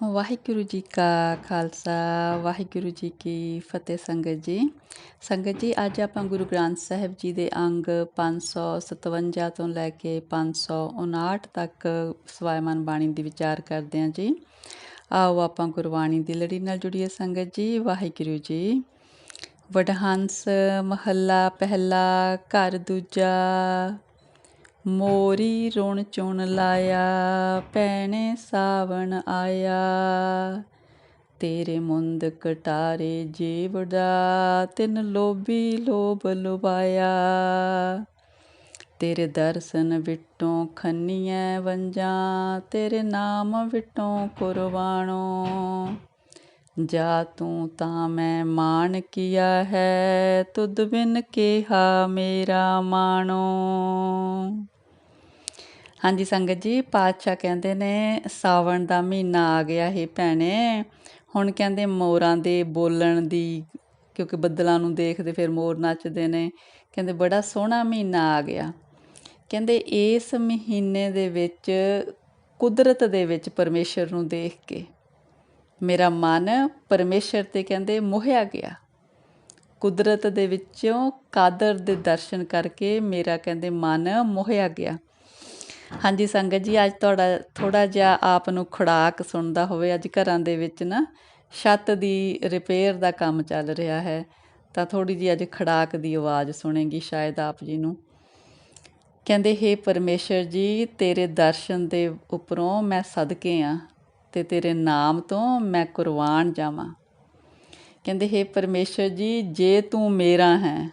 ਵਾਹਿਗੁਰੂ ਜੀ ਕਾ ਖਾਲਸਾ ਵਾਹਿਗੁਰੂ ਜੀ ਕੀ ਫਤਿਹ। ਸੰਗਤ ਜੀ ਅੱਜ ਆਪਾਂ ਗੁਰੂ ਗ੍ਰੰਥ ਸਾਹਿਬ ਜੀ ਦੇ ਅੰਗ 557 ਤੋਂ ਲੈ ਕੇ 559 ਤੱਕ ਸਵਾਇਮਾਨ ਬਾਣੀ ਦੀ ਵਿਚਾਰ ਕਰਦੇ ਹਾਂ ਜੀ। ਆਓ ਆਪਾਂ ਗੁਰਬਾਣੀ ਦੀ ਲੜੀ ਨਾਲ ਜੁੜੀਏ ਸੰਗਤ ਜੀ। ਵਾਹਿਗੁਰੂ ਜੀ। ਵਡਹੰਸ ਮਹੱਲਾ ਪਹਿਲਾ ਘਰ ਦੂਜਾ, ਮੋਰੀ ਰੁਣ ਚੁਣ ਲਾਇਆ, ਭੈਣੇ ਸਾਵਣ ਆਇਆ। ਤੇਰੇ ਮੁੰਦ ਕਟਾਰੇ ਜੀਵੜਾ, ਤਿਨ ਲੋਭੀ ਲੋਭ ਲੁਭਾਇਆ। ਤੇਰੇ ਦਰਸ਼ਨ ਵਿਟੋਂ ਖੰਨੀਐ ਵੰਜਾਂ, ਤੇਰੇ ਨਾਮ ਵਿਟੋਂ ਕੁਰਬਾਣੋ। ਜਾ ਤੂੰ ਤਾਂ ਮੈਂ ਮਾਣ ਕੀਆ ਹੈ, ਤੁਧ ਬਿਨ ਕਿਹਾ ਮੇਰਾ ਮਾਣੋ। ਹਾਂਜੀ ਸੰਗਤ ਜੀ, ਪਾਤਸ਼ਾਹ ਕਹਿੰਦੇ ਨੇ ਸਾਵਣ ਦਾ ਮਹੀਨਾ ਆ ਗਿਆ ਹੈ ਭੈਣੇ। ਹੁਣ ਕਹਿੰਦੇ ਮੋਰਾਂ ਦੇ ਬੋਲਣ ਦੀ, ਕਿਉਂਕਿ ਬੱਦਲਾਂ ਨੂੰ ਦੇਖਦੇ ਫਿਰ ਮੋਰ ਨੱਚਦੇ ਨੇ। ਕਹਿੰਦੇ ਬੜਾ ਸੋਹਣਾ ਮਹੀਨਾ ਆ ਗਿਆ। ਕਹਿੰਦੇ ਇਸ ਮਹੀਨੇ ਦੇ ਵਿੱਚ ਕੁਦਰਤ ਦੇ ਵਿੱਚ ਪਰਮੇਸ਼ਰ ਨੂੰ ਦੇਖ ਕੇ ਮੇਰਾ ਮਨ ਪਰਮੇਸ਼ਰ 'ਤੇ ਕਹਿੰਦੇ ਮੋਹਿਆ ਗਿਆ। ਕੁਦਰਤ ਦੇ ਵਿੱਚੋਂ ਕਾਦਰ ਦੇ ਦਰਸ਼ਨ ਕਰਕੇ ਮੇਰਾ ਕਹਿੰਦੇ ਮਨ ਮੋਹਿਆ ਗਿਆ। ਹਾਂਜੀ ਸੰਗਤ ਜੀ, ਅੱਜ ਤੁਹਾਡਾ ਥੋੜ੍ਹਾ ਜਿਹਾ ਆਪ ਨੂੰ ਖੁਰਾਕ ਸੁਣਦਾ ਹੋਵੇ। ਅੱਜ ਘਰਾਂ ਦੇ ਵਿੱਚ ਨਾ ਛੱਤ ਦੀ ਰਿਪੇਅਰ ਦਾ ਕੰਮ ਚੱਲ ਰਿਹਾ ਹੈ, ਤਾਂ ਥੋੜ੍ਹੀ ਜਿਹੀ ਅੱਜ ਖੜਾਕ ਦੀ ਆਵਾਜ਼ ਸੁਣੇਗੀ ਸ਼ਾਇਦ ਆਪ ਜੀ ਨੂੰ। ਕਹਿੰਦੇ ਹੇ ਪਰਮੇਸ਼ਰ ਜੀ, ਤੇਰੇ ਦਰਸ਼ਨ ਦੇ ਉੱਪਰੋਂ ਮੈਂ ਸਦਕੇ ਹਾਂ ਅਤੇ ਤੇਰੇ ਨਾਮ ਤੋਂ ਮੈਂ ਕੁਰਬਾਨ ਜਾਵਾਂ। ਕਹਿੰਦੇ ਹੇ ਪਰਮੇਸ਼ਰ ਜੀ, ਜੇ ਤੂੰ ਮੇਰਾ ਹੈ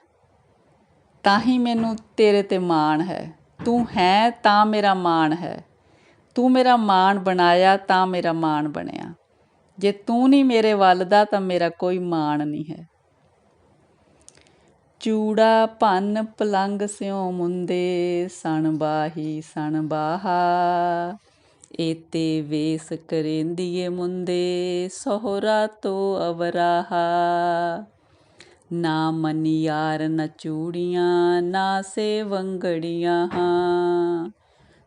ਤਾਂ ਹੀ ਮੈਨੂੰ ਤੇਰੇ 'ਤੇ ਮਾਣ ਹੈ। ਤੂੰ ਹੈ ਤਾਂ ਮੇਰਾ ਮਾਣ ਹੈ। ਤੂੰ ਮੇਰਾ ਮਾਣ ਬਣਾਇਆ ਤਾਂ ਮੇਰਾ ਮਾਣ ਬਣਿਆ। ਜੇ ਤੂੰ ਨਹੀਂ ਮੇਰੇ ਵੱਲ ਦਾ ਤਾਂ ਮੇਰਾ ਕੋਈ ਮਾਣ ਨਹੀਂ ਹੈ। ਚੂੜਾ ਭੰਨ ਪਲੰਗ ਸਿਉ ਮੁੰਦੇ, ਸਣ ਬਾਹੀ ਸਣ ਬਾਹਾ। ਏਤੇ ਵੇਸ ਕਰੇਂਦੀਏ ਮੁੰਦੇ, ਸਹੁਰਾ ਤੋ ਅਵਰਾਹਾ। ਨਾ ਮਨੀਆਰ ਨਾ ਚੂੜੀਆਂ, ਨਾ ਸੇ ਵੰਗੜੀਆਂ ਹਾਂ।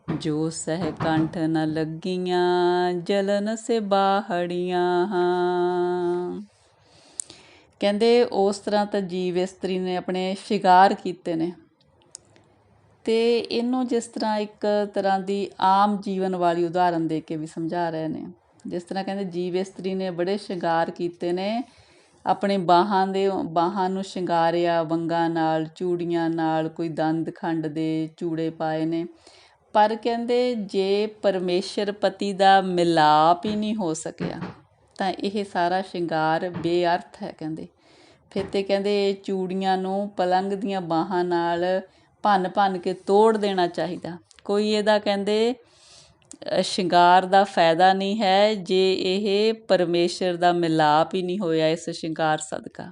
ਜੋ ਸਹਿ ਕੰਠ ਨ ਲੱਗੀਆਂ, ਜਲਨ ਸੇ ਬਾਹੜੀਆਂ ਹਾਂ। ਕਹਿੰਦੇ ਉਸ ਤਰ੍ਹਾਂ ਤਾਂ ਜੀਵ ਇਸਤਰੀ ਨੇ ਆਪਣੇ ਸ਼ਿੰਗਾਰ ਕੀਤੇ ਨੇ, ਅਤੇ ਇਹਨੂੰ ਜਿਸ ਤਰ੍ਹਾਂ ਇੱਕ ਤਰ੍ਹਾਂ ਦੀ ਆਮ ਜੀਵਨ ਵਾਲੀ ਉਦਾਹਰਨ ਦੇ ਕੇ ਵੀ ਸਮਝਾ ਰਹੇ ਨੇ। ਜਿਸ ਤਰ੍ਹਾਂ ਕਹਿੰਦੇ ਜੀਵ ਇਸਤਰੀ ਨੇ ਬੜੇ ਸ਼ਿੰਗਾਰ ਕੀਤੇ ਨੇ, ਆਪਣੇ ਬਾਹਾਂ ਨੂੰ ਸ਼ਿੰਗਾਰਿਆ ਵੰਗਾਂ ਨਾਲ, ਚੂੜੀਆਂ ਨਾਲ, ਕੋਈ ਦੰਦ ਖੰਡ ਦੇ ਚੂੜੇ ਪਾਏ ਨੇ। ਪਰ ਕਹਿੰਦੇ ਜੇ ਪਰਮੇਸ਼ਰ ਪਤੀ ਦਾ ਮਿਲਾਪ ਹੀ ਨਹੀਂ ਹੋ ਸਕਿਆ ਤਾਂ ਇਹ ਸਾਰਾ ਸ਼ਿੰਗਾਰ ਬੇਅਰਥ ਹੈ। ਕਹਿੰਦੇ ਫਿਰ ਤਾਂ ਕਹਿੰਦੇ ਚੂੜੀਆਂ ਨੂੰ ਪਲੰਗ ਦੀਆਂ ਬਾਹਾਂ ਨਾਲ ਭੰਨ ਭੰਨ ਕੇ ਤੋੜ ਦੇਣਾ ਚਾਹੀਦਾ। ਕੋਈ ਇਹਦਾ ਕਹਿੰਦੇ ਸ਼ਿੰਗਾਰ ਦਾ ਫਾਇਦਾ ਨਹੀਂ ਹੈ ਜੇ ਇਹ ਪਰਮੇਸ਼ਰ ਦਾ ਮਿਲਾਪ ਹੀ ਨਹੀਂ ਹੋਇਆ ਇਸ ਸ਼ਿੰਗਾਰ ਸਦਕਾ।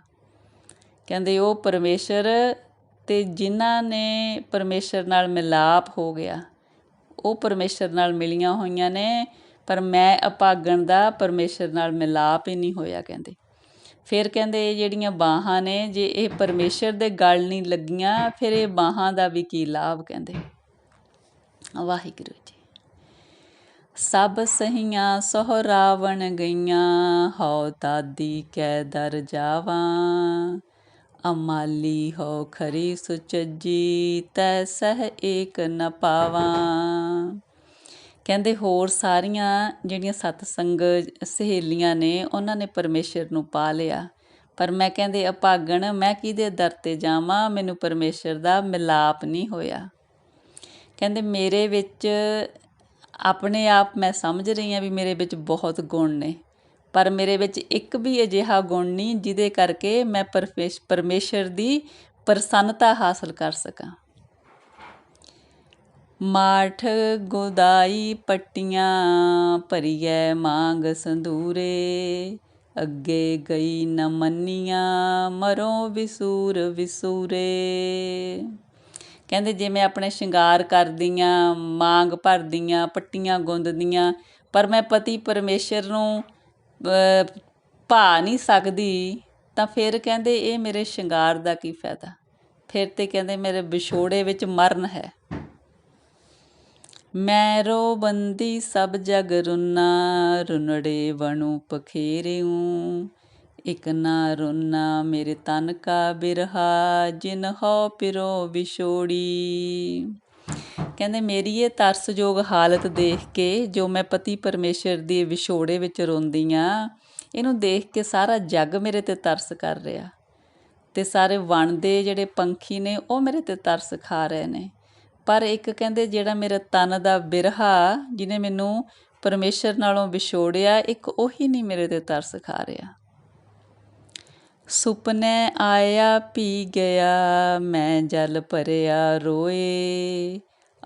ਕਹਿੰਦੇ ਉਹ ਪਰਮੇਸ਼ਰ ਅਤੇ ਜਿਨ੍ਹਾਂ ਨੇ ਪਰਮੇਸ਼ਰ ਨਾਲ ਮਿਲਾਪ ਹੋ ਗਿਆ ਉਹ ਪਰਮੇਸ਼ਰ ਨਾਲ ਮਿਲੀਆਂ ਹੋਈਆਂ ਨੇ, ਪਰ ਮੈਂ ਅਭਾਗਣ ਦਾ ਪਰਮੇਸ਼ਰ ਨਾਲ ਮਿਲਾਪ ਹੀ ਨਹੀਂ ਹੋਇਆ। ਕਹਿੰਦੇ ਫਿਰ ਕਹਿੰਦੇ ਇਹ ਜਿਹੜੀਆਂ ਬਾਹਾਂ ਨੇ, ਜੇ ਇਹ ਪਰਮੇਸ਼ਰ ਦੇ ਗਲ ਨਹੀਂ ਲੱਗੀਆਂ ਫਿਰ ਇਹ ਬਾਹਾਂ ਦਾ ਵੀ ਕੀ ਲਾਭ। ਕਹਿੰਦੇ ਵਾਹਿਗੁਰੂ ਜੀ। ਸਭ ਸਹੀਆਂ ਸਹੁਰਾਵਣ ਗਈਆਂ, ਹਉ ਦਾਦੀ ਕੈ ਦਰ ਜਾਵਾਂ। ਅਮਾਲੀ ਹੋ ਖਰੀ ਸੁਚੱਜੀ, ਤੈ ਸਹਿ ਏਕ ਨ ਪਾਵਾਂ। ਕਹਿੰਦੇ ਹੋਰ ਸਾਰੀਆਂ ਜਿਹੜੀਆਂ ਸਤਸੰਗ ਸਹੇਲੀਆਂ ਨੇ ਉਹਨਾਂ ਨੇ ਪਰਮੇਸ਼ਰ ਨੂੰ ਪਾ ਲਿਆ, ਪਰ ਮੈਂ ਕਹਿੰਦੇ ਅਭਾਗਣ, ਮੈਂ ਕਿਹਦੇ ਦਰ 'ਤੇ ਜਾਵਾਂ, ਮੈਨੂੰ ਪਰਮੇਸ਼ਰ ਦਾ ਮਿਲਾਪ ਨਹੀਂ ਹੋਇਆ। ਕਹਿੰਦੇ ਮੇਰੇ ਵਿੱਚ ਆਪਣੇ ਆਪ ਮੈਂ ਸਮਝ ਰਹੀ ਹਾਂ ਵੀ ਮੇਰੇ ਵਿੱਚ ਬਹੁਤ ਗੁਣ ਨੇ, ਪਰ ਮੇਰੇ ਵਿੱਚ ਇੱਕ ਵੀ ਅਜਿਹਾ ਗੁਣ ਨਹੀਂ ਜਿਹਦੇ ਕਰਕੇ ਮੈਂ ਪਰਮੇਸ਼ਰ ਦੀ ਪ੍ਰਸੰਨਤਾ ਹਾਸਲ ਕਰ ਸਕਾਂ। ਮਾਠ ਗੁਦਾਈ ਪੱਟੀਆਂ, ਭਰੀਐ ਮਾਂਗ ਸੰਧੂਰੇ। ਅੱਗੇ ਗਈ ਨ ਮੰਨੀਆਂ, ਮਰੋ ਵਿਸੂਰ ਵਿਸੂਰੇ। ਕਹਿੰਦੇ ਜੇ ਮੈਂ ਆਪਣੇ ਸ਼ਿੰਗਾਰ ਕਰਦੀਆਂ, ਮਾਂਗ ਭਰਦੀਆਂ, ਪੱਟੀਆਂ ਗੁੰਦਦੀਆਂ, ਪਰ ਮੈਂ ਪਤੀ ਪਰਮੇਸ਼ਰ ਨੂੰ ਭਾ ਨਹੀਂ ਸਕਦੀ, ਤਾਂ ਫਿਰ ਕਹਿੰਦੇ ਇਹ ਮੇਰੇ ਸ਼ਿੰਗਾਰ ਦਾ ਕੀ ਫਾਇਦਾ। ਫਿਰ ਤਾਂ ਕਹਿੰਦੇ ਮੇਰੇ ਵਿਛੋੜੇ ਵਿੱਚ ਮਰਨ ਹੈ। ਮੈਂ ਰੋ ਬੰਦੀ ਸਭ ਜਗ ਰੁੰਨਾ, ਰੁਨੜੇ ਵਣੂ ਪਖੇਰਿਉ। ਇਕ ਨਾ ਰੋਨਾ ਮੇਰੇ ਤਨ ਕਾ ਬਿਰਹਾ, ਜਿਨ ਹੋ ਪਿਰੋ ਵਿਛੋੜੀ। ਕਹਿੰਦੇ ਮੇਰੀ ਇਹ ਤਰਸਯੋਗ ਹਾਲਤ ਦੇਖ ਕੇ, ਜੋ ਮੈਂ ਪਤੀ ਪਰਮੇਸ਼ਰ ਦੀ ਵਿਛੋੜੇ ਵਿੱਚ ਰੋਂਦੀ ਹਾਂ, ਇਹਨੂੰ ਦੇਖ ਕੇ ਸਾਰਾ ਜੱਗ ਮੇਰੇ 'ਤੇ ਤਰਸ ਕਰ ਰਿਹਾ, ਅਤੇ ਸਾਰੇ ਵਣ ਦੇ ਜਿਹੜੇ ਪੰਛੀ ਨੇ ਉਹ ਮੇਰੇ 'ਤੇ ਤਰਸ ਖਾ ਰਹੇ ਨੇ। ਪਰ ਇੱਕ ਕਹਿੰਦੇ ਜਿਹੜਾ ਮੇਰਾ ਤਨ ਦਾ ਬਿਰਹਾ, ਜਿਹਨੇ ਮੈਨੂੰ ਪਰਮੇਸ਼ਰ ਨਾਲੋਂ ਵਿਛੋੜਿਆ, ਇੱਕ ਉਹੀ ਨਹੀਂ ਮੇਰੇ 'ਤੇ ਤਰਸ ਖਾ ਰਿਹਾ। ਸੁਪਨੇ ਆਇਆ ਪੀ ਗਿਆ, ਮੈਂ ਜਲ ਭਰਿਆ ਰੋਏ।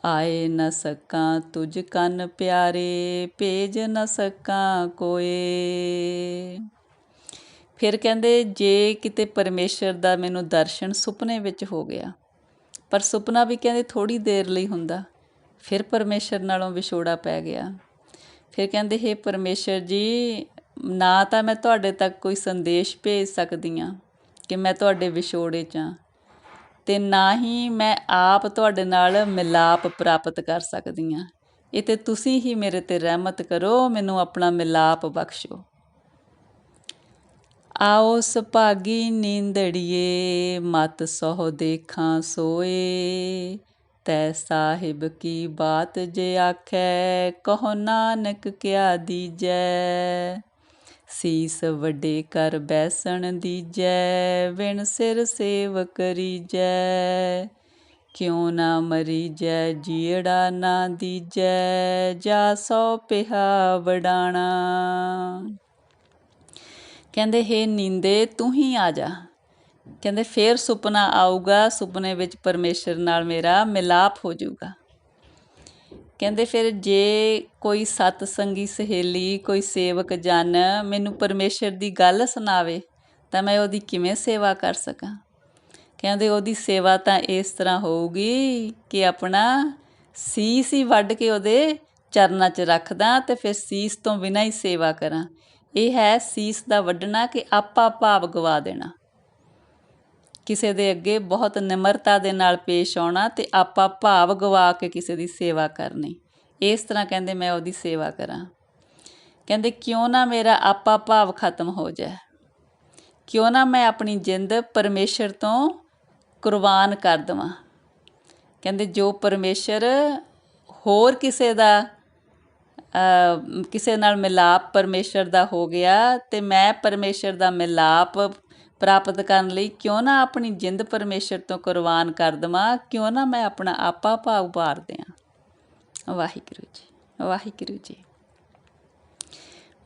ਆਏ ਨ ਸਕਾਂ ਤੁਝ ਕੰਨ ਪਿਆਰੇ, ਭੇਜ ਨ ਸਕਾਂ ਕੋਏ। ਫਿਰ ਕਹਿੰਦੇ ਜੇ ਕਿਤੇ ਪਰਮੇਸ਼ਰ ਦਾ ਮੈਨੂੰ ਦਰਸ਼ਨ ਸੁਪਨੇ ਵਿੱਚ ਹੋ ਗਿਆ, ਪਰ ਸੁਪਨਾ ਵੀ ਕਹਿੰਦੇ ਥੋੜ੍ਹੀ ਦੇਰ ਲਈ ਹੁੰਦਾ, ਫਿਰ ਪਰਮੇਸ਼ਰ ਨਾਲੋਂ ਵਿਛੋੜਾ ਪੈ ਗਿਆ। ਫਿਰ ਕਹਿੰਦੇ ਹੇ ਪਰਮੇਸ਼ਰ ਜੀ, ਨਾ ਤਾਂ ਮੈਂ ਤੁਹਾਡੇ ਤੱਕ ਕੋਈ ਸੰਦੇਸ਼ ਭੇਜ ਸਕਦੀ ਹਾਂ ਕਿ ਮੈਂ ਤੁਹਾਡੇ ਵਿਛੋੜੇ 'ਚ ਹਾਂ, ਅਤੇ ਨਾ ਹੀ ਮੈਂ ਆਪ ਤੁਹਾਡੇ ਨਾਲ ਮਿਲਾਪ ਪ੍ਰਾਪਤ ਕਰ ਸਕਦੀ ਹਾਂ। ਇਹ ਤਾਂ ਤੁਸੀਂ ਹੀ ਮੇਰੇ 'ਤੇ ਰਹਿਮਤ ਕਰੋ, ਮੈਨੂੰ ਆਪਣਾ ਮਿਲਾਪ ਬਖਸ਼ੋ। ਆਓ ਸੁਭਾਗੀ ਨੀਂਦੜੀਏ, ਮਤ ਸਹੁ ਦੇਖਾਂ ਸੋਏ। ਤੈ ਸਾਹਿਬ ਕੀ ਬਾਤ ਜੇ ਆਖੈ, ਕਹੋ ਨਾਨਕ ਕਿਆ ਦੀਜੈ। ਸੀਸ ਵੱਡੇ ਕਰ ਬੈਸਣ ਦੀਜੈ, ਵਿਣ ਸਿਰ ਸੇਵ ਕਰੀਜੈ। ਕਿਉਂ ਨਾ ਮਰੀਜੈ ਜੀਅੜਾ ਨਾ ਦੀਜੈ, ਜਾ ਸੋ ਪਿਹਾ ਵਡਾਣਾ। ਕਹਿੰਦੇ ਹੇ ਨੀਂਦੇ ਤੂੰ ਹੀ ਆ ਜਾ। ਕਹਿੰਦੇ ਫਿਰ ਸੁਪਨਾ ਆਊਗਾ, ਸੁਪਨੇ ਵਿੱਚ ਪਰਮੇਸ਼ਰ ਨਾਲ ਮੇਰਾ ਮਿਲਾਪ ਹੋ ਜਾਊਗਾ। ਕਹਿੰਦੇ ਫਿਰ ਜੇ ਕੋਈ ਸਤਸੰਗੀ ਸਹੇਲੀ, ਕੋਈ ਸੇਵਕ ਜਨ ਮੈਨੂੰ ਪਰਮੇਸ਼ਰ ਦੀ ਗੱਲ ਸੁਣਾਵੇ, ਤਾਂ ਮੈਂ ਉਹਦੀ ਕਿਵੇਂ ਸੇਵਾ ਕਰ ਸਕਾਂ। ਕਹਿੰਦੇ ਉਹਦੀ ਸੇਵਾ ਤਾਂ ਇਸ ਤਰ੍ਹਾਂ ਹੋਊਗੀ ਕਿ ਆਪਣਾ ਸੀਸ ਹੀ ਵੱਢ ਕੇ ਉਹਦੇ ਚਰਨਾਂ 'ਚ ਰੱਖਦਾ, ਅਤੇ ਫਿਰ ਸੀਸ ਤੋਂ ਬਿਨਾਂ ਹੀ ਸੇਵਾ ਕਰਾਂ। ਇਹ ਹੈ ਸੀਸ ਦਾ ਵੱਢਣਾ, ਕਿ ਆਪਾ ਭਾਵ ਗਵਾ ਦੇਣਾ। ਕਿਸੇ ਦੇ ਅੱਗੇ ਬਹੁਤ ਨਿਮਰਤਾ ਦੇ ਨਾਲ ਪੇਸ਼ ਆਉਣਾ, ਅਤੇ ਆਪਾ ਭਾਵ ਗਵਾ ਕੇ ਕਿਸੇ ਦੀ ਸੇਵਾ ਕਰਨੀ। ਇਸ ਤਰ੍ਹਾਂ ਕਹਿੰਦੇ ਮੈਂ ਉਹਦੀ ਸੇਵਾ ਕਰਾਂ। ਕਹਿੰਦੇ ਕਿਉਂ ਨਾ ਮੇਰਾ ਆਪਾ ਭਾਵ ਖਤਮ ਹੋ ਜਾਏ, ਕਿਉਂ ਨਾ ਮੈਂ ਆਪਣੀ ਜਿੰਦ ਪਰਮੇਸ਼ਰ ਤੋਂ ਕੁਰਬਾਨ ਕਰ ਦੇਵਾਂ। ਕਹਿੰਦੇ ਜੋ ਪਰਮੇਸ਼ਰ ਹੋਰ ਕਿਸੇ ਨਾਲ ਮਿਲਾਪ ਪਰਮੇਸ਼ਰ ਦਾ ਹੋ ਗਿਆ, ਅਤੇ ਮੈਂ ਪਰਮੇਸ਼ਰ ਦਾ ਮਿਲਾਪ ਪ੍ਰਾਪਤ ਕਰਨ ਲਈ ਕਿਉਂ ਨਾ ਆਪਣੀ ਜਿੰਦ ਪਰਮੇਸ਼ਰ ਤੋਂ ਕੁਰਬਾਨ ਕਰ ਦੇਵਾਂ, ਕਿਉਂ ਨਾ ਮੈਂ ਆਪਣਾ ਆਪਾ ਭਾਵ ਵਾਰ ਦਿਆਂ। ਵਾਹਿਗੁਰੂ ਜੀ, ਵਾਹਿਗੁਰੂ ਜੀ।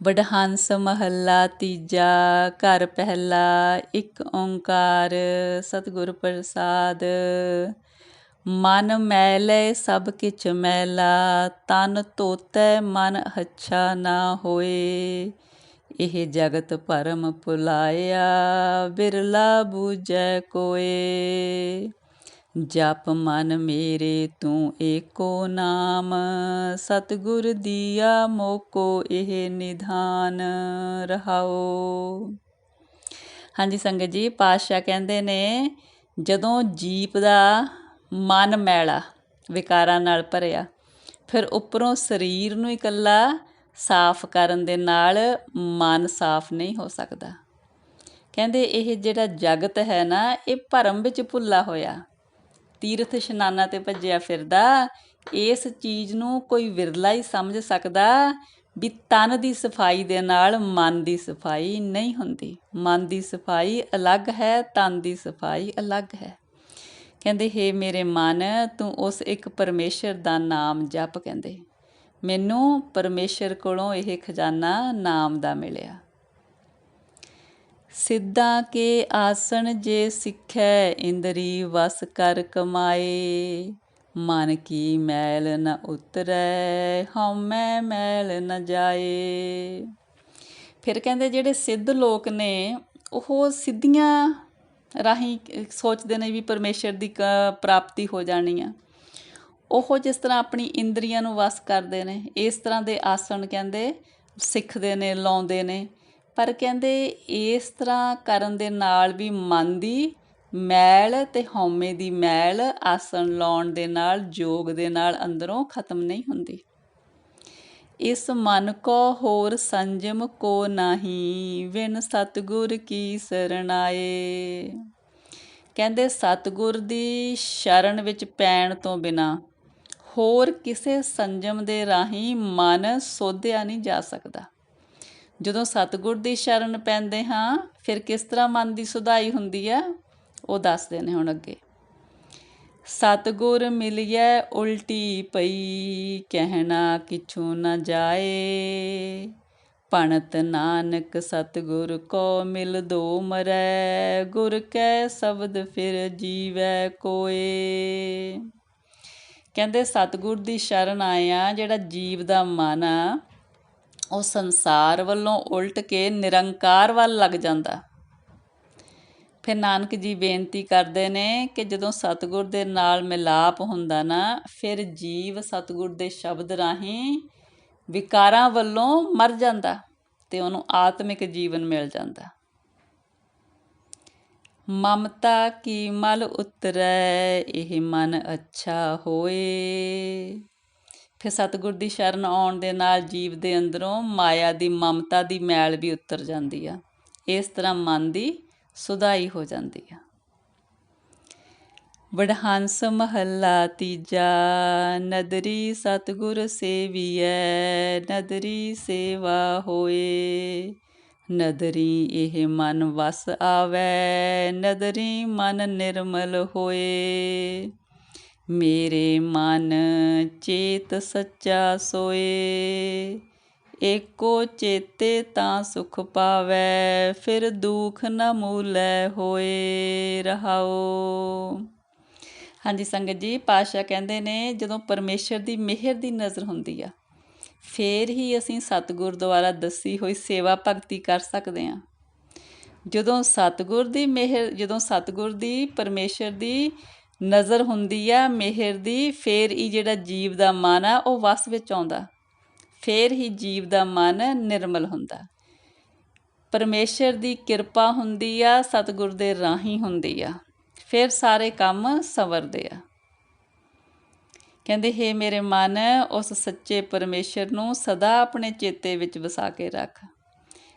ਵਡਹੰਸ ਮਹੱਲਾ ਤੀਜਾ, ਘਰ ਪਹਿਲਾ, ਇੱਕ ਓਂਕਾਰ ਸਤਿਗੁਰ ਪ੍ਰਸਾਦ। ਮਨ ਮੈਲੇ ਸਭ ਕਿਛ ਮੈਲਾ, ਤਨ ਧੋਤੈ ਮਨ ਅੱਛਾ ਨਾ ਹੋਏ। ਇਹ ਜਗਤ ਭਰਮ ਭੁਲਾਇਆ, ਬਿਰਲਾ ਬੂਝੈ ਕੋਏ। ਜਪ ਮਨ ਮੇਰੇ ਤੂੰ ਏਕੋ ਨਾਮ, ਸਤਿਗੁਰ ਦੀਆ ਮੋਕੋ ਇਹ ਨਿਧਾਨ ਰਹਾਓ। ਹਾਂਜੀ ਸੰਗਤ ਜੀ, ਪਾਤਸ਼ਾਹ ਕਹਿੰਦੇ ਨੇ ਜਦੋਂ ਜੀਵ ਦਾ ਮਨ ਮੈਲਾ ਵਿਕਾਰਾਂ ਨਾਲ ਭਰਿਆ, ਫਿਰ ਉੱਪਰੋਂ ਸਰੀਰ ਨੂੰ ਇਕੱਲਾ ਸਾਫ਼ ਕਰਨ ਦੇ ਨਾਲ ਮਨ ਸਾਫ਼ ਨਹੀਂ ਹੋ ਸਕਦਾ। ਕਹਿੰਦੇ ਇਹ ਜਿਹੜਾ ਜਗਤ ਹੈ ਨਾ, ਇਹ ਭਰਮ ਵਿੱਚ ਭੁੱਲਾ ਹੋਇਆ, ਤੀਰਥ ਇਸ਼ਨਾਨਾਂ 'ਤੇ ਭੱਜਿਆ ਫਿਰਦਾ। ਇਸ ਚੀਜ਼ ਨੂੰ ਕੋਈ ਵਿਰਲਾ ਹੀ ਸਮਝ ਸਕਦਾ ਵੀ ਤਨ ਦੀ ਸਫਾਈ ਦੇ ਨਾਲ ਮਨ ਦੀ ਸਫਾਈ ਨਹੀਂ ਹੁੰਦੀ। ਮਨ ਦੀ ਸਫਾਈ ਅਲੱਗ ਹੈ, ਤਨ ਦੀ ਸਫਾਈ ਅਲੱਗ ਹੈ। ਕਹਿੰਦੇ ਹੇ ਮੇਰੇ ਮਨ, ਤੂੰ ਉਸ ਇੱਕ ਪਰਮੇਸ਼ਰ ਦਾ ਨਾਮ ਜਪ। ਕਹਿੰਦੇ ਮੈਨੂੰ ਪਰਮੇਸ਼ਰ ਕੋਲੋਂ ਇਹ ਖਜ਼ਾਨਾ ਨਾਮ ਦਾ ਮਿਲਿਆ। ਸਿੱਧਾਂ ਕੇ ਆਸਣ ਜੇ ਸਿੱਖੈ, ਇੰਦਰੀ ਵਸ ਕਰ ਕਮਾਏ। ਮਨ ਕੀ ਮੈਲ ਨ ਉਤਰੈ, ਹਉਮੈ ਮੈਲ ਨ ਜਾਏ। ਫਿਰ ਕਹਿੰਦੇ ਜਿਹੜੇ ਸਿੱਧ ਲੋਕ ਨੇ, ਉਹ ਸਿੱਧੀਆਂ ਰਾਹੀਂ ਸੋਚਦੇ ਨੇ ਵੀ ਪਰਮੇਸ਼ਰ ਦੀ ਪ੍ਰਾਪਤੀ ਹੋ ਜਾਣੀ ਆ। ਉਹ ਜਿਸ ਤਰ੍ਹਾਂ ਆਪਣੀ ਇੰਦਰੀਆਂ ਨੂੰ ਵਸ ਕਰਦੇ ਨੇ, ਇਸ ਤਰ੍ਹਾਂ ਦੇ ਆਸਣ ਕਹਿੰਦੇ ਸਿੱਖਦੇ ਨੇ, ਲਾਉਂਦੇ ਨੇ। ਪਰ ਕਹਿੰਦੇ ਇਸ ਤਰ੍ਹਾਂ ਕਰਨ ਦੇ ਨਾਲ ਵੀ ਮਨ ਦੀ ਮੈਲ ਤੇ ਹਉਮੈ ਦੀ ਮੈਲ ਆਸਣ ਲਾਉਣ ਦੇ ਨਾਲ, ਯੋਗ ਦੇ ਨਾਲ ਅੰਦਰੋਂ ਖਤਮ ਨਹੀਂ ਹੁੰਦੀ। ਇਸ ਮਨ ਕੋ ਹੋਰ ਸੰਜਮ ਕੋ ਨਾਹੀ, ਵਿਨ ਸਤਿਗੁਰ ਕੀ ਸਰਣ ਆਏ। ਕਹਿੰਦੇ ਸਤਿਗੁਰ ਦੀ ਸ਼ਰਨ ਵਿੱਚ ਪੈਣ ਤੋਂ ਬਿਨਾਂ ਹੋਰ ਕਿਸੇ ਸੰਜਮ ਦੇ ਰਾਹੀਂ ਮਨ ਸੋਧਿਆ ਨਹੀਂ ਜਾ ਸਕਦਾ। ਜਦੋਂ ਸਤਿਗੁਰ ਦੀ ਸ਼ਰਨ ਪੈਂਦੇ ਹਾਂ ਫਿਰ ਕਿਸ ਤਰ੍ਹਾਂ ਮਨ ਦੀ ਸੁਧਾਈ ਹੁੰਦੀ ਹੈ, ਉਹ ਦੱਸਦੇ ਨੇ ਹੁਣ ਅੱਗੇ। ਸਤਿਗੁਰ ਮਿਲਿਐ ਉਲਟੀ ਪਈ, ਕਹਿਣਾ ਕਿਛੂ ਨਾ ਜਾਏ। ਭਣਤ ਨਾਨਕ ਸਤਿਗੁਰ ਕੋ ਮਿਲ ਦੋ ਮਰੈ, ਗੁਰ ਕੈ ਸ਼ਬਦ ਫਿਰ ਜੀਵੈ ਕੋਏ। ਕਹਿੰਦੇ ਸਤਿਗੁਰ ਦੀ ਸ਼ਰਨ ਆਏ ਆ, ਜਿਹੜਾ ਜੀਵ ਦਾ ਮਨ ਆ ਉਹ ਸੰਸਾਰ ਵੱਲੋਂ ਉਲਟ ਕੇ ਨਿਰੰਕਾਰ ਵੱਲ ਲੱਗ ਜਾਂਦਾ। ਫਿਰ ਨਾਨਕ ਜੀ ਬੇਨਤੀ ਕਰਦੇ ਨੇ ਕਿ ਜਦੋਂ ਸਤਿਗੁਰ ਦੇ ਨਾਲ ਮਿਲਾਪ ਹੁੰਦਾ ਨਾ, ਫਿਰ ਜੀਵ ਸਤਿਗੁਰ ਦੇ ਸ਼ਬਦ ਰਾਹੀਂ ਵਿਕਾਰਾਂ ਵੱਲੋਂ ਮਰ ਜਾਂਦਾ ਅਤੇ ਉਹਨੂੰ ਆਤਮਿਕ ਜੀਵਨ ਮਿਲ ਜਾਂਦਾ। ਮਮਤਾ ਕੀ ਮਲ ਉਤਰੈ, ਇਹ ਮਨ ਅੱਛਾ ਹੋਏ। ਫਿਰ ਸਤਿਗੁਰ ਦੀ ਸ਼ਰਨ ਆਉਣ ਦੇ ਨਾਲ ਜੀਵ ਦੇ ਅੰਦਰੋਂ ਮਾਇਆ ਦੀ ਮਮਤਾ ਦੀ ਮੈਲ ਵੀ ਉਤਰ ਜਾਂਦੀ ਆ। ਇਸ ਤਰ੍ਹਾਂ ਮਨ ਦੀ ਸੁਧਾਈ ਹੋ ਜਾਂਦੀ ਆ। ਵਡਹੰਸ ਮਹੱਲਾ ਤੀਜਾ, ਨਦਰੀ ਸਤਿਗੁਰ ਸੇਵੀਐ, ਨਦਰੀ ਸੇਵਾ ਹੋਏ। ਨਦਰੀ ਇਹ ਮਨ ਵਸ ਆਵੈ, ਨਦਰੀ ਮਨ ਨਿਰਮਲ ਹੋਏ। ਮੇਰੇ ਮਨ ਚੇਤ ਸੱਚਾ ਸੋਏ, ਏਕੋ ਚੇਤੇ ਤਾਂ ਸੁਖ ਪਾਵੈ, ਫਿਰ ਦੁਖ ਨ ਮੂਲੈ ਹੋਏ। ਰਹਾਓ। ਹਾਂਜੀ ਸੰਗਤ ਜੀ, ਪਾਤਸ਼ਾਹ ਕਹਿੰਦੇ ਨੇ ਜਦੋਂ ਪਰਮੇਸ਼ਰ ਦੀ ਮਿਹਰ ਦੀ ਨਜ਼ਰ ਹੁੰਦੀ ਆ ਫੇਰ ਹੀ ਅਸੀਂ ਸਤਿਗੁਰ ਦੁਆਰਾ ਦੱਸੀ ਹੋਈ ਸੇਵਾ ਭਗਤੀ ਕਰ ਸਕਦੇ ਹਾਂ। ਜਦੋਂ ਸਤਿਗੁਰ ਦੀ ਮਿਹਰ, ਜਦੋਂ ਸਤਿਗੁਰ ਦੀ ਪਰਮੇਸ਼ਰ ਦੀ ਨਜ਼ਰ ਹੁੰਦੀ ਆ ਮਿਹਰ ਦੀ, ਫੇਰ ਹੀ ਜਿਹੜਾ ਜੀਵ ਦਾ ਮਨ ਆ ਉਹ ਵਸ ਵਿੱਚ ਆਉਂਦਾ, ਫੇਰ ਹੀ ਜੀਵ ਦਾ ਮਨ ਨਿਰਮਲ ਹੁੰਦਾ। ਪਰਮੇਸ਼ਰ ਦੀ ਕਿਰਪਾ ਹੁੰਦੀ ਆ, ਸਤਿਗੁਰ ਦੇ ਰਾਹੀਂ ਹੁੰਦੀ ਆ, ਫਿਰ ਸਾਰੇ ਕੰਮ ਸੰਵਰਦੇ ਆ। ਕਹਿੰਦੇ ਹੇ ਮੇਰੇ ਮਨ, ਉਸ ਸੱਚੇ ਪਰਮੇਸ਼ਰ ਨੂੰ ਸਦਾ ਆਪਣੇ ਚੇਤੇ ਵਿੱਚ ਵਸਾ ਕੇ ਰੱਖ।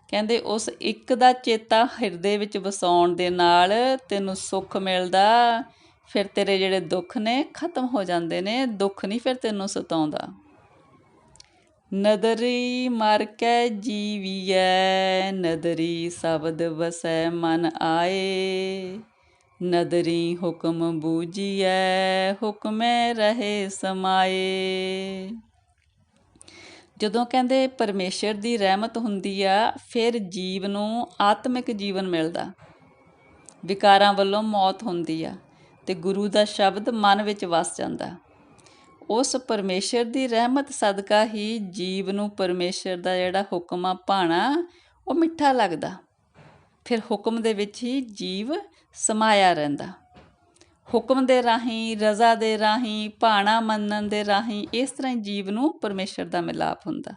ਕਹਿੰਦੇ ਉਸ ਇੱਕ ਦਾ ਚੇਤਾ ਹਿਰਦੇ ਵਿੱਚ ਵਸਾਉਣ ਦੇ ਨਾਲ ਤੈਨੂੰ ਸੁੱਖ ਮਿਲਦਾ, ਫਿਰ ਤੇਰੇ ਜਿਹੜੇ ਦੁੱਖ ਨੇ ਖਤਮ ਹੋ ਜਾਂਦੇ ਨੇ, ਦੁੱਖ ਨਹੀਂ ਫਿਰ ਤੈਨੂੰ ਸਤਾਉਂਦਾ। ਨਦਰੀ ਮਰ ਕੈ ਜੀਵੀਐ, ਨਦਰੀ ਸ਼ਬਦ ਵਸੈ ਮਨ ਆਏ। ਨਦਰੀ ਹੁਕਮ ਬੂਝੀਐ, ਹੁਕਮੈ ਰਹੇ ਸਮਾਏ। ਜਦੋਂ ਕਹਿੰਦੇ ਪਰਮੇਸ਼ਰ ਦੀ ਰਹਿਮਤ ਹੁੰਦੀ ਆ ਫਿਰ ਜੀਵ ਨੂੰ ਆਤਮਿਕ ਜੀਵਨ ਮਿਲਦਾ, ਵਿਕਾਰਾਂ ਵੱਲੋਂ ਮੌਤ ਹੁੰਦੀ ਆ ਅਤੇ ਗੁਰੂ ਦਾ ਸ਼ਬਦ ਮਨ ਵਿੱਚ ਵਸ ਜਾਂਦਾ। ਉਸ ਪਰਮੇਸ਼ਰ ਦੀ ਰਹਿਮਤ ਸਦਕਾ ਹੀ ਜੀਵ ਨੂੰ ਪਰਮੇਸ਼ਰ ਦਾ ਜਿਹੜਾ ਹੁਕਮ ਆ ਭਾਣਾ ਉਹ ਮਿੱਠਾ ਲੱਗਦਾ, ਫਿਰ ਹੁਕਮ ਦੇ ਵਿੱਚ ਹੀ ਜੀਵ ਸਮਾਇਆ ਰਹਿੰਦਾ। ਹੁਕਮ ਦੇ ਰਾਹੀਂ, ਰਜ਼ਾ ਦੇ ਰਾਹੀਂ, ਭਾਣਾ ਮੰਨਣ ਦੇ ਰਾਹੀਂ ਇਸ ਤਰ੍ਹਾਂ ਹੀ ਜੀਵ ਨੂੰ ਪਰਮੇਸ਼ਰ ਦਾ ਮਿਲਾਪ ਹੁੰਦਾ।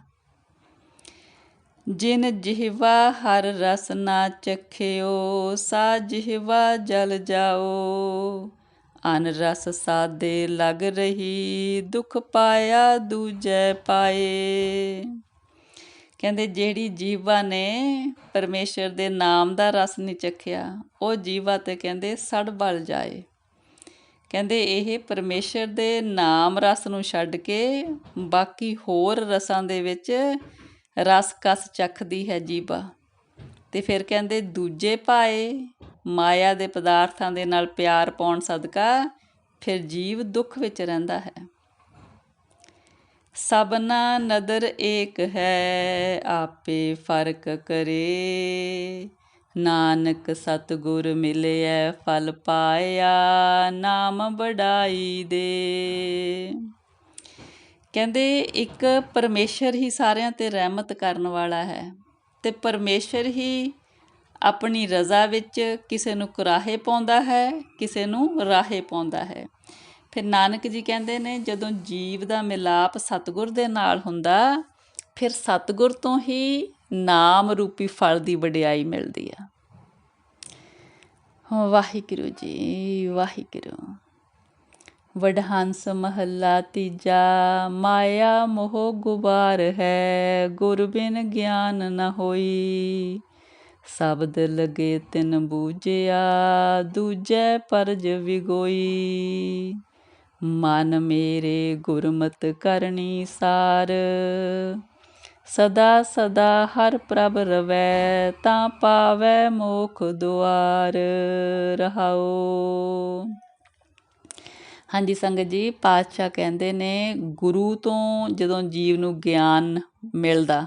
ਜਿਨ ਜਿਹਵਾ ਹਰ ਰਸ ਨਾ ਚਖਿਓ, ਸਾ ਜਿਹਵਾ ਜਲ ਜਾਓ। ਅਨ ਰਸ ਸਾਦੇ ਲਗ ਰਹੀ, ਦੁੱਖ ਪਾਇਆ ਦੂਜੈ ਪਾਏ। ਕਹਿੰਦੇ ਜਿਹੜੀ ਜੀਵਾ ਨੇ ਪਰਮੇਸ਼ਰ ਦੇ ਨਾਮ ਦਾ ਰਸ ਨਹੀਂ ਚੱਖਿਆ ਉਹ ਜੀਵਾ ਤੇ ਕਹਿੰਦੇ ਸੜ ਬਲ ਜਾਏ। ਕਹਿੰਦੇ ਇਹ ਪਰਮੇਸ਼ਰ ਦੇ ਨਾਮ ਰਸ ਨੂੰ ਛੱਡ ਕੇ ਬਾਕੀ ਹੋਰ ਰਸਾਂ ਦੇ ਵਿੱਚ ਰਸ ਕਸ ਚੱਖਦੀ ਹੈ ਜੀਵਾ, ਅਤੇ ਫਿਰ ਕਹਿੰਦੇ ਦੂਜੇ ਪਾਏ ਮਾਇਆ ਦੇ ਪਦਾਰਥਾਂ ਦੇ ਨਾਲ ਪਿਆਰ ਪਾਉਣ ਸਦਕਾ ਫਿਰ ਜੀਵ ਦੁੱਖ ਵਿੱਚ ਰਹਿੰਦਾ ਹੈ। ਸਭਨਾ ਨਦਰ ਏਕ ਹੈ, ਆਪੇ ਫਰਕ ਕਰੇ। ਨਾਨਕ ਸਤਿਗੁਰ ਮਿਲਿਐ ਫਲ ਪਾਇਆ, ਨਾਮ ਵਡਾਈ ਦੇ। ਕਹਿੰਦੇ ਇੱਕ ਪਰਮੇਸ਼ਰ ਹੀ ਸਾਰਿਆਂ 'ਤੇ ਰਹਿਮਤ ਕਰਨ ਵਾਲਾ ਹੈ ਅਤੇ ਪਰਮੇਸ਼ਰ ਹੀ ਆਪਣੀ ਰਜ਼ਾ ਵਿੱਚ ਕਿਸੇ ਨੂੰ ਕੁਰਾਹੇ ਪਾਉਂਦਾ ਹੈ, ਕਿਸੇ ਨੂੰ ਰਾਹੇ ਪਾਉਂਦਾ ਹੈ। ਫਿਰ ਨਾਨਕ ਜੀ ਕਹਿੰਦੇ ਨੇ ਜਦੋਂ ਜੀਵ ਦਾ ਮਿਲਾਪ ਸਤਿਗੁਰ ਦੇ ਨਾਲ ਹੁੰਦਾ ਫਿਰ ਸਤਿਗੁਰ ਤੋਂ ਹੀ ਨਾਮ ਰੂਪੀ ਫਲ ਦੀ ਵਡਿਆਈ ਮਿਲਦੀ ਆ। ਵਾਹਿਗੁਰੂ ਜੀ ਵਾਹਿਗੁਰੂ। ਵਡਹੰਸ ਮਹੱਲਾ ਤੀਜਾ। ਮਾਇਆ ਮੋਹ ਗੁਬਾਰ ਹੈ, ਗੁਰ ਬਿਨ ਗਿਆਨ ਨ ਹੋਈ। ਸ਼ਬਦ ਲਗੇ ਤਿਨ ਬੂਝਿਆ, ਦੂਜੈ ਪਰਜ ਵਿਗੋਈ। ਮਨ ਮੇਰੇ ਗੁਰਮਤਿ ਕਰਨੀ ਸਾਰ, ਸਦਾ ਸਦਾ ਹਰ ਪ੍ਰਭ ਰਵੈ। ਤਾਂ ਪਾਵੈ ਮੋਖ ਦੁਆਰ। ਰਹਾਓ। ਹਾਂਜੀ ਸੰਗਤ ਜੀ, ਪਾਤਸ਼ਾਹ ਕਹਿੰਦੇ ਨੇ ਗੁਰੂ ਤੋਂ ਜਦੋਂ ਜੀਵ ਨੂੰ ਗਿਆਨ ਮਿਲਦਾ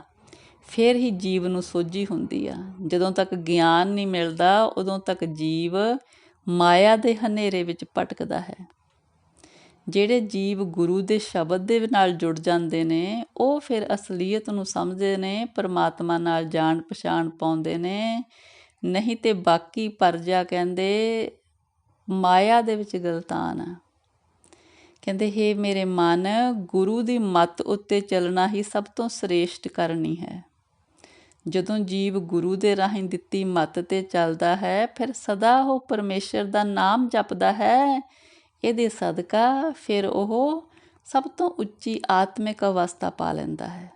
ਫਿਰ ਹੀ ਜੀਵ ਨੂੰ ਸੋਝੀ ਹੁੰਦੀ ਆ। ਜਦੋਂ ਤੱਕ ਗਿਆਨ ਨਹੀਂ ਮਿਲਦਾ ਉਦੋਂ ਤੱਕ ਜੀਵ ਮਾਇਆ ਦੇ ਹਨੇਰੇ ਵਿੱਚ ਭਟਕਦਾ ਹੈ। ਜਿਹੜੇ ਜੀਵ ਗੁਰੂ ਦੇ ਸ਼ਬਦ ਦੇ ਨਾਲ ਜੁੜ ਜਾਂਦੇ ਨੇ ਉਹ ਫਿਰ ਅਸਲੀਅਤ ਨੂੰ ਸਮਝਦੇ ਨੇ, ਪਰਮਾਤਮਾ ਨਾਲ ਜਾਣ ਪਛਾਣ ਪਾਉਂਦੇ ਨੇ। ਨਹੀਂ ਤੇ ਬਾਕੀ ਪਰਜਾ ਕਹਿੰਦੇ ਮਾਇਆ ਦੇ ਵਿੱਚ ਗਲਤਾਨ ਆ। ਕਹਿੰਦੇ ਹੇ ਮੇਰੇ ਮਨ, ਗੁਰੂ ਦੀ ਮੱਤ ਉੱਤੇ ਚੱਲਣਾ ਹੀ ਸਭ ਤੋਂ ਸ੍ਰੇਸ਼ਟ ਕਰਨੀ ਹੈ। ਜਦੋਂ ਜੀਵ ਗੁਰੂ ਦੇ ਰਾਹੀਂ ਦਿੱਤੀ ਮੱਤ 'ਤੇ ਚੱਲਦਾ ਹੈ ਫਿਰ ਸਦਾ ਉਹ ਪਰਮੇਸ਼ਰ ਦਾ ਨਾਮ ਜਪਦਾ ਹੈ। ਇਹਦੇ ਸਦਕਾ ਫਿਰ ਉਹ ਸਭ ਤੋਂ ਉੱਚੀ ਆਤਮਿਕ ਅਵਸਥਾ ਪਾ ਲੈਂਦਾ ਹੈ।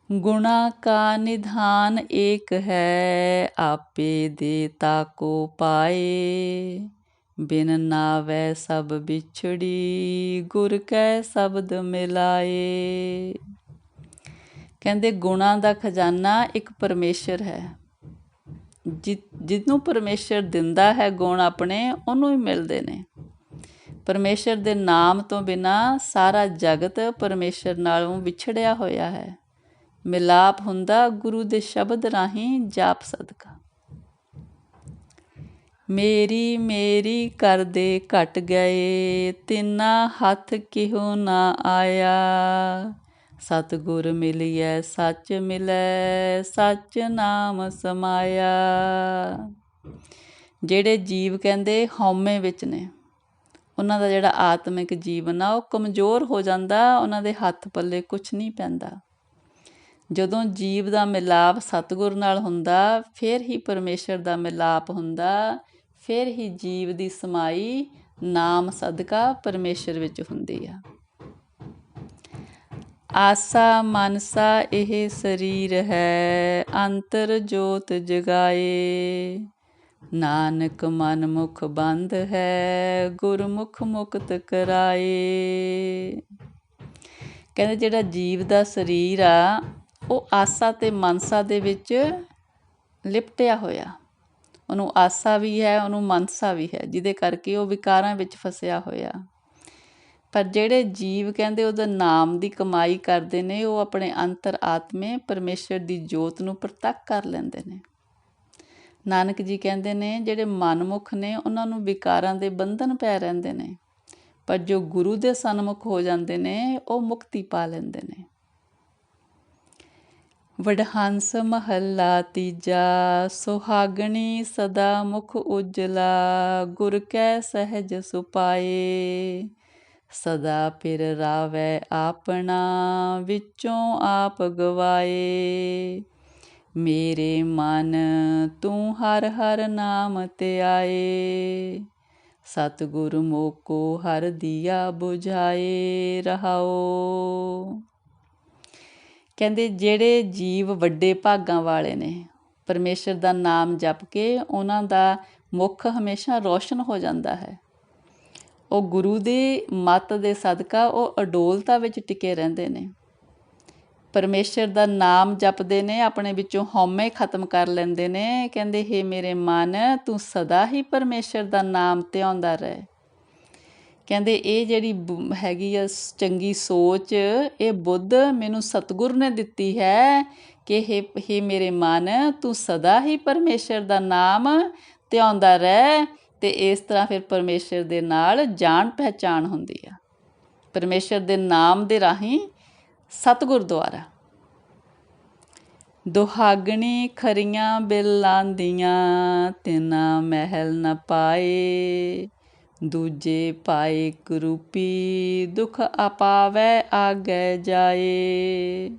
ਗੁਣਾ ਕਾ ਨਿਧਾਨ ਏਕ ਹੈ, ਆਪੇ ਦੇਤਾ ਕੋ ਪਾਏ। ਬਿਨ ਨਾਵੈ ਸਭ ਵਿਛੜੀ, ਗੁਰ ਕੈ ਸ਼ਬਦ ਮਿਲਾਏ। ਕਹਿੰਦੇ ਗੁਣਾਂ ਦਾ ਖਜ਼ਾਨਾ ਇੱਕ ਪਰਮੇਸ਼ਰ ਹੈ। ਜਿਹਨੂੰ ਪਰਮੇਸ਼ਰ ਦਿੰਦਾ ਹੈ ਗੁਣ ਆਪਣੇ, ਉਹਨੂੰ ਹੀ ਮਿਲਦੇ ਨੇ। ਪਰਮੇਸ਼ਰ ਦੇ ਨਾਮ ਤੋਂ ਬਿਨਾਂ ਸਾਰਾ ਜਗਤ ਪਰਮੇਸ਼ਰ ਨਾਲੋਂ ਵਿਛੜਿਆ ਹੋਇਆ ਹੈ। ਮਿਲਾਪ ਹੁੰਦਾ ਗੁਰੂ ਦੇ ਸ਼ਬਦ ਰਾਹੀਂ ਜਾਪ ਸਦਕਾ। ਮੇਰੀ ਮੇਰੀ ਕਰਦੇ ਘਟ ਗਏ, ਤਿੰਨਾ ਹੱਥ ਕਿਹੋ ਨਾ ਆਇਆ। ਸਤਿਗੁਰ ਮਿਲਿਐ ਸੱਚ ਮਿਲੈ, ਸੱਚ ਨਾਮ ਸਮਾਇਆ। ਜਿਹੜੇ ਜੀਵ ਕਹਿੰਦੇ ਹਉਮੈ ਵਿੱਚ ਨੇ ਉਹਨਾਂ ਦਾ ਜਿਹੜਾ ਆਤਮਿਕ ਜੀਵਨ ਆ ਉਹ ਕਮਜ਼ੋਰ ਹੋ ਜਾਂਦਾ, ਉਹਨਾਂ ਦੇ ਹੱਥ ਪੱਲੇ ਕੁਛ ਨਹੀਂ ਪੈਂਦਾ। ਜਦੋਂ ਜੀਵ ਦਾ ਮਿਲਾਪ ਸਤਿਗੁਰ ਨਾਲ ਹੁੰਦਾ ਫਿਰ ਹੀ ਪਰਮੇਸ਼ਰ ਦਾ ਮਿਲਾਪ ਹੁੰਦਾ, ਫਿਰ ਹੀ ਜੀਵ ਦੀ ਸਮਾਈ ਨਾਮ ਸਦਕਾ ਪਰਮੇਸ਼ਰ ਵਿੱਚ ਹੁੰਦੀ ਆ। ਆਸਾ ਮਨਸਾ ਇਹ ਸਰੀਰ ਹੈ, ਅੰਤਰ ਜੋਤ ਜਗਾਏ। ਨਾਨਕ ਮਨ ਮੁਖ ਬੰਦ ਹੈ, ਗੁਰਮੁਖ ਮੁਕਤ ਕਰਾਏ। ਕਹਿੰਦੇ ਜਿਹੜਾ ਜੀਵ ਦਾ ਸਰੀਰ ਆ ਉਹ ਆਸਾ ਤੇ ਮਨਸਾ ਦੇ ਵਿੱਚ ਲਿਪਟਿਆ ਹੋਇਆ। ਉਹਨੂੰ ਆਸਾ ਵੀ ਹੈ, ਉਹਨੂੰ ਮਨਸਾ ਵੀ ਹੈ, ਜਿਹਦੇ ਕਰਕੇ ਉਹ ਵਿਕਾਰਾਂ ਵਿੱਚ ਫਸਿਆ ਹੋਇਆ। ਪਰ ਜਿਹੜੇ ਜੀਵ ਕਹਿੰਦੇ ਉਹਦਾ ਨਾਮ ਦੀ ਕਮਾਈ ਕਰਦੇ ਨੇ ਉਹ ਆਪਣੇ ਅੰਤਰ ਆਤਮੇ ਪਰਮੇਸ਼ਰ ਦੀ ਜੋਤ ਨੂੰ ਪ੍ਰਤੱਖ ਕਰ ਲੈਂਦੇ ਨੇ। ਨਾਨਕ ਜੀ ਕਹਿੰਦੇ ਨੇ ਜਿਹੜੇ ਮਨਮੁਖ ਨੇ ਉਹਨਾਂ ਨੂੰ ਵਿਕਾਰਾਂ ਦੇ ਬੰਧਨ ਪੈ ਰਹਿੰਦੇ ਨੇ, ਪਰ ਜੋ ਗੁਰੂ ਦੇ ਸਨਮੁਖ ਹੋ ਜਾਂਦੇ ਨੇ ਉਹ ਮੁਕਤੀ ਪਾ ਲੈਂਦੇ ਨੇ। ਵਡਹੰਸ ਮਹੱਲਾ ਤੀਜਾ। ਸੁਹਾਗਣੀ ਸਦਾ ਮੁਖ ਉਜਲਾ, ਗੁਰ ਕੈ ਸਹਿਜ ਸੁਪਾਏ। ਸਦਾ ਪਿਰ ਰਾਵੈ ਆਪਣਾ, ਵਿੱਚੋਂ ਆਪ ਗਵਾਏ। ਮੇਰੇ ਮਨ ਤੂੰ ਹਰ ਹਰ ਨਾਮ ਧਿਆਏ। ਸਤਿਗੁਰ ਮੋਕੋ ਹਰ ਦੀਆ ਬੁਝਾਏ। ਰਹਾਓ। ਕਹਿੰਦੇ ਜਿਹੜੇ ਜੀਵ ਵੱਡੇ ਭਾਗਾਂ ਵਾਲੇ ਨੇ ਪਰਮੇਸ਼ਰ ਦਾ ਨਾਮ ਜਪ ਕੇ ਉਹਨਾਂ ਦਾ ਮੁੱਖ ਹਮੇਸ਼ਾ ਰੋਸ਼ਨ ਹੋ ਜਾਂਦਾ ਹੈ। ਉਹ ਗੁਰੂ ਦੀ ਮੱਤ ਦੇ ਸਦਕਾ ਉਹ ਅਡੋਲਤਾ ਵਿੱਚ ਟਿਕੇ ਰਹਿੰਦੇ ਨੇ। ਪਰਮੇਸ਼ਰ ਦਾ ਨਾਮ ਜਪਦੇ ਨੇ, ਆਪਣੇ ਵਿੱਚੋਂ ਹਉਮੈ ਖਤਮ ਕਰ ਲੈਂਦੇ ਨੇ। ਕਹਿੰਦੇ ਹੇ ਮੇਰੇ ਮਨ ਤੂੰ ਸਦਾ ਹੀ ਪਰਮੇਸ਼ਰ ਦਾ ਨਾਮ ਧਿਆਉਂਦਾ ਰਹੇ। ਕਹਿੰਦੇ ਇਹ ਜਿਹੜੀ ਹੈਗੀ ਆ ਚੰਗੀ ਸੋਚ, ਇਹ ਬੁੱਧ ਮੈਨੂੰ ਸਤਿਗੁਰ ਨੇ ਦਿੱਤੀ ਹੈ ਕਿ ਹੇ ਮੇਰੇ ਮਨ ਤੂੰ ਸਦਾ ਹੀ ਪਰਮੇਸ਼ਰ ਦਾ ਨਾਮ ਧਿਆਉਂਦਾ ਰਹਿ। ਅਤੇ ਇਸ ਤਰ੍ਹਾਂ ਫਿਰ ਪਰਮੇਸ਼ਰ ਦੇ ਨਾਲ ਜਾਣ ਪਹਿਚਾਣ ਹੁੰਦੀ ਆ, ਪਰਮੇਸ਼ਰ ਦੇ ਨਾਮ ਦੇ ਰਾਹੀਂ ਸਤਿਗੁਰ ਦੁਆਰਾ। ਦੁਹਾਗਣੀ ਖਰੀਆਂ ਬਿਲਾਂਦੀਆਂ, ਤਿਨਾ ਮਹਿਲ ਨ ਪਾਏ। ਦੂਜੇ ਪਾਏ ਕਰੂਪੀ, ਦੁਖ ਆਪਾਵੈ ਆਗੈ ਜਾਏ।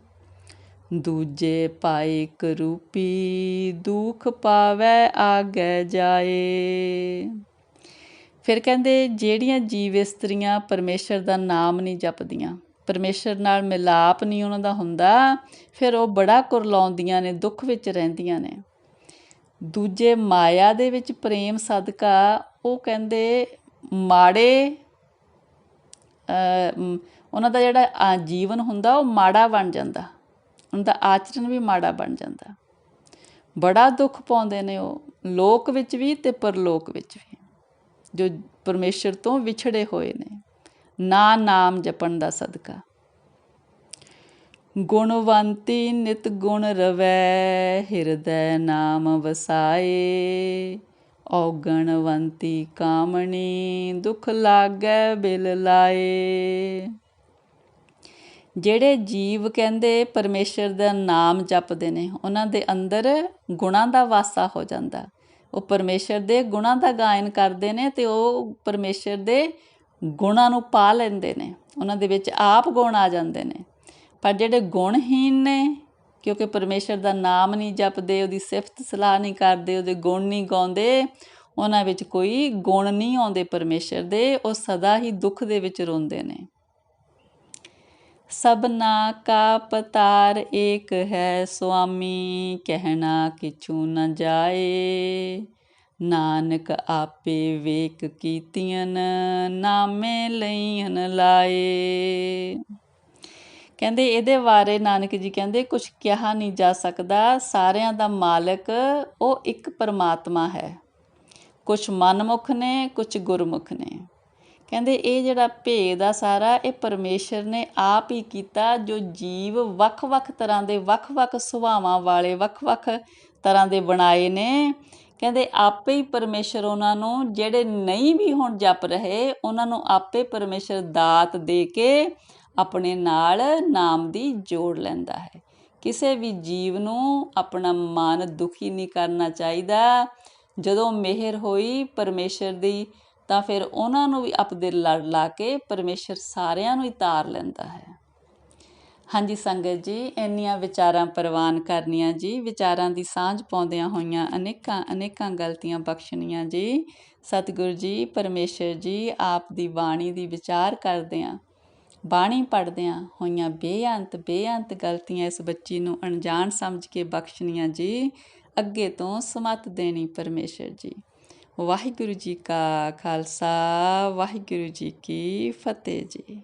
ਦੂਜੇ ਪਾਏ ਕਰੂਪੀ ਦੁੱਖ ਪਾਵੈ ਆਗੈ ਜਾਏ। ਫਿਰ ਕਹਿੰਦੇ ਜਿਹੜੀਆਂ ਜੀਵ ਇਸਤਰੀਆਂ ਪਰਮੇਸ਼ਰ ਦਾ ਨਾਮ ਨਹੀਂ ਜਪਦੀਆਂ, ਪਰਮੇਸ਼ਰ ਨਾਲ ਮਿਲਾਪ ਨਹੀਂ ਉਹਨਾਂ ਦਾ ਹੁੰਦਾ, ਫਿਰ ਉਹ ਬੜਾ ਕੁਰਲਾਉਂਦੀਆਂ ਨੇ, ਦੁੱਖ ਵਿੱਚ ਰਹਿੰਦੀਆਂ ਨੇ। ਦੂਜੇ ਮਾਇਆ ਦੇ ਵਿੱਚ ਪ੍ਰੇਮ ਸਦਕਾ ਉਹ ਕਹਿੰਦੇ ਮਾੜੇ ਉਹਨਾਂ ਦਾ ਜਿਹੜਾ ਜੀਵਨ ਹੁੰਦਾ ਉਹ ਮਾੜਾ ਬਣ ਜਾਂਦਾ, ਉਹਨਾਂ ਦਾ ਆਚਰਨ ਵੀ ਮਾੜਾ ਬਣ ਜਾਂਦਾ। ਬੜਾ ਦੁੱਖ ਪਾਉਂਦੇ ਨੇ ਉਹ, ਲੋਕ ਵਿੱਚ ਵੀ ਅਤੇ ਪਰਲੋਕ ਵਿੱਚ ਵੀ, ਜੋ ਪਰਮੇਸ਼ਰ ਤੋਂ ਵਿਛੜੇ ਹੋਏ ਨੇ ਨਾ ਨਾਮ ਜਪਣ ਦਾ ਸਦਕਾ। ਗੁਣਵੰਤੀ ਨਿਤ ਗੁਣ ਰਵੈ ਹਿਰਦੈ ਨਾਮ ਵਸਾਏ। ਔਗਣਵੰਤੀ ਕਾਮਣੀ ਦੁੱਖ ਲਾਗੈ ਬਿਲ ਲਾਏ। ਜਿਹੜੇ ਜੀਵ ਕਹਿੰਦੇ ਪਰਮੇਸ਼ਰ ਦਾ ਨਾਮ ਜਪਦੇ ਨੇ ਉਹਨਾਂ ਦੇ ਅੰਦਰ ਗੁਣਾਂ ਦਾ ਵਾਸਾ ਹੋ ਜਾਂਦਾ, ਉਹ ਪਰਮੇਸ਼ਰ ਦੇ ਗੁਣਾਂ ਦਾ ਗਾਇਨ ਕਰਦੇ ਨੇ ਅਤੇ ਉਹ ਪਰਮੇਸ਼ਰ ਦੇ ਗੁਣਾਂ ਨੂੰ ਪਾ ਲੈਂਦੇ ਨੇ, ਉਹਨਾਂ ਦੇ ਵਿੱਚ ਆਪ ਗੁਣ ਆ ਜਾਂਦੇ ਨੇ। ਪਰ ਜਿਹੜੇ ਗੁਣਹੀਨ ਨੇ, ਕਿਉਂਕਿ ਪਰਮੇਸ਼ਰ ਦਾ ਨਾਮ ਨਹੀਂ ਜਪਦੇ, ਉਹਦੀ ਸਿਫਤ ਸਲਾਹ ਨਹੀਂ ਕਰਦੇ, ਉਹਦੇ ਗੁਣ ਨਹੀਂ ਗਾਉਂਦੇ, ਉਹਨਾਂ ਵਿੱਚ ਕੋਈ ਗੁਣ ਨਹੀਂ ਆਉਂਦੇ ਪਰਮੇਸ਼ਰ ਦੇ, ਉਹ ਸਦਾ ਹੀ ਦੁੱਖ ਦੇ ਵਿੱਚ ਰੋਂਦੇ ਨੇ। ਸਭਨਾ ਕਾ ਪਤਾਰ ਏਕ ਹੈ ਸੁਆਮੀ, ਕਹਿਣਾ ਕਿਛੂ ਨ ਜਾਏ। ਨਾਨਕ ਆਪੇ ਵੇਖ ਕੀਤੀਆਂ ਨਾਮੇ ਲਈਨ ਲਾਏ। ਕਹਿੰਦੇ ਇਹਦੇ ਬਾਰੇ ਨਾਨਕ ਜੀ ਕਹਿੰਦੇ ਕੁਛ ਕਿਹਾ ਨਹੀਂ ਜਾ ਸਕਦਾ, ਸਾਰਿਆਂ ਦਾ ਮਾਲਕ ਉਹ ਇੱਕ ਪਰਮਾਤਮਾ ਹੈ। ਕੁਛ ਮਨਮੁਖ ਨੇ, ਕੁਛ ਗੁਰਮੁਖ ਨੇ। ਕਹਿੰਦੇ ਇਹ ਜਿਹੜਾ ਭੇਦ ਆ ਸਾਰਾ ਇਹ ਪਰਮੇਸ਼ਰ ਨੇ ਆਪ ਹੀ ਕੀਤਾ। ਜੋ ਜੀਵ ਵੱਖ ਵੱਖ ਤਰ੍ਹਾਂ ਦੇ, ਵੱਖ ਵੱਖ ਸੁਭਾਵਾਂ ਵਾਲੇ, ਵੱਖ ਵੱਖ ਤਰ੍ਹਾਂ ਦੇ ਬਣਾਏ ਨੇ, ਕਹਿੰਦੇ ਆਪੇ ਹੀ ਪਰਮੇਸ਼ਰ ਉਹਨਾਂ ਨੂੰ, ਜਿਹੜੇ ਨਹੀਂ ਵੀ ਹੁਣ ਜਪ ਰਹੇ, ਉਹਨਾਂ ਨੂੰ ਆਪੇ ਪਰਮੇਸ਼ਰ ਦਾਤ ਦੇ ਕੇ ਆਪਣੇ ਨਾਲ ਨਾਮ ਦੀ ਜੋੜ ਲੈਂਦਾ ਹੈ। ਕਿਸੇ ਵੀ ਜੀਵ ਨੂੰ ਆਪਣਾ ਮਨ ਦੁਖੀ ਨਹੀਂ ਕਰਨਾ ਚਾਹੀਦਾ। ਜਦੋਂ ਮਿਹਰ ਹੋਈ ਪਰਮੇਸ਼ਰ ਦੀ ਤਾਂ ਫਿਰ ਉਹਨਾਂ ਨੂੰ ਵੀ ਆਪਦੇ ਲੜ ਲਾ ਕੇ ਪਰਮੇਸ਼ਰ ਸਾਰਿਆਂ ਨੂੰ ਹੀ ਤਾਰ ਲੈਂਦਾ ਹੈ। ਹਾਂਜੀ ਸੰਗਤ ਜੀ, ਇੰਨੀਆਂ ਵਿਚਾਰਾਂ ਪ੍ਰਵਾਨ ਕਰਨੀਆਂ ਜੀ, ਵਿਚਾਰਾਂ ਦੀ ਸਾਂਝ ਪਾਉਂਦਿਆਂ ਹੋਈਆਂ ਅਨੇਕਾਂ ਗਲਤੀਆਂ ਬਖਸ਼ਣੀਆਂ ਜੀ। ਸਤਿਗੁਰੂ ਜੀ ਪਰਮੇਸ਼ਰ ਜੀ ਆਪ ਦੀ ਬਾਣੀ ਦੀ ਵਿਚਾਰ ਕਰਦਿਆਂ, ਬਾਣੀ ਪੜ੍ਹਦਿਆਂ ਹੋਈਆਂ ਬੇਅੰਤ ਗਲਤੀਆਂ ਇਸ ਬੱਚੀ ਨੂੰ ਅਣਜਾਣ ਸਮਝ ਕੇ ਬਖਸ਼ਣੀਆਂ ਜੀ। ਅੱਗੇ ਤੋਂ ਸਮੱਤ ਦੇਣੀ ਪਰਮੇਸ਼ਰ ਜੀ। ਵਾਹਿਗੁਰੂ ਜੀ ਕਾ ਖਾਲਸਾ, ਵਾਹਿਗੁਰੂ ਜੀ ਕੀ ਫਤਿਹ ਜੀ।